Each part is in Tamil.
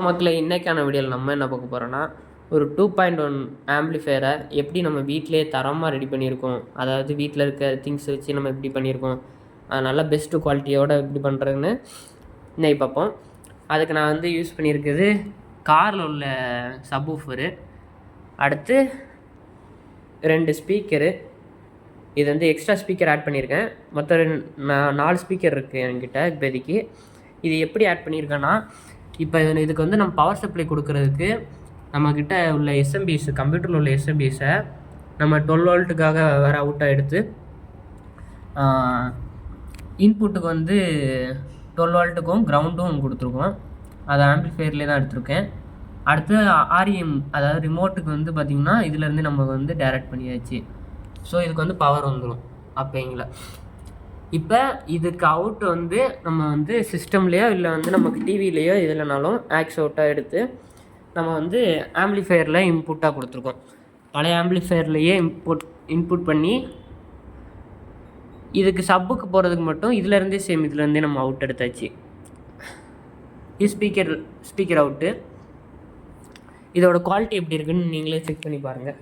மக்களே, இன்றைக்கான வீடியோவில் நம்ம என்ன பார்க்க போகிறோன்னா, ஒரு 2.1 ஆம்பிளிஃபையரை எப்படி நம்ம வீட்டிலே தரமாக ரெடி பண்ணியிருக்கோம். அதாவது வீட்டில் இருக்க திங்ஸ் வச்சு நம்ம எப்படி பண்ணியிருக்கோம், நல்லா பெஸ்ட்டு குவாலிட்டியோடு எப்படி பண்ணுறதுன்னு இன்னைக்கு பார்ப்போம். அதுக்கு நான் யூஸ் பண்ணியிருக்கிறது காரில் உள்ள சப்வூஃபரு, அடுத்து 2 ஸ்பீக்கரு. இது எக்ஸ்ட்ரா ஸ்பீக்கர் ஆட் பண்ணியிருக்கேன். மொத்தம் 4 ஸ்பீக்கர் இருக்குது என்கிட்ட இப்போதைக்கு. இது எப்படி ஆட் பண்ணியிருக்கேன்னா, இப்போ இதுக்கு நம்ம பவர் சப்ளை கொடுக்கறதுக்கு நம்மக்கிட்ட உள்ள எஸ்எம்பிஎஸ், கம்ப்யூட்டரில் உள்ள எஸ்எம்பிஎஸை நம்ம 12 வோல்ட்டுக்காக வேறு அவுட்டாக எடுத்து இன்புட்டுக்கு 12 வோல்ட்டுக்கும் கிரவுண்டும் கொடுத்துருக்கோம். அதை ஆம்பிளிஃபையர்லேயே தான் எடுத்திருக்கேன். அடுத்து ஆர்இஎம், அதாவது ரிமோட்டுக்கு பார்த்திங்கன்னா இதிலேருந்து நம்ம டைரக்ட் பண்ணியாச்சு. ஸோ இதுக்கு பவர் வந்துடும் அப்போங்களா. இப்போ இதுக்கு அவுட்டு நம்ம சிஸ்டம்லேயோ இல்லை நமக்கு டிவிலேயோ எதுலனாலும் ஆக்ஸ் அவுட்டாக எடுத்து நம்ம ஆம்பிளிஃபையரில் இன்புட்டாக கொடுத்துருக்கோம். பழைய ஆம்பிளிஃபையர்லேயே இன்புட் பண்ணி இதுக்கு சப்புக்கு போகிறதுக்கு மட்டும் இதிலேருந்தே இதுலேருந்தே நம்ம அவுட் எடுத்தாச்சு. இது ஸ்பீக்கர் அவுட்டு. இதோட குவாலிட்டி எப்படி இருக்குன்னு நீங்களே செக் பண்ணி பாருங்கள்.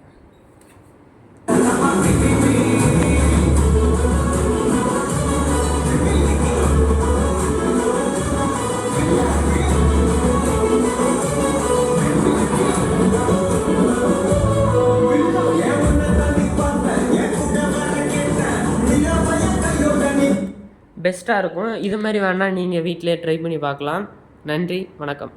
பெஸ்ட்டாக இருக்கும். இது மாதிரி வேணால் நீங்கள் வீட்டிலே ட்ரை பண்ணி பார்க்கலாம். நன்றி, வணக்கம்.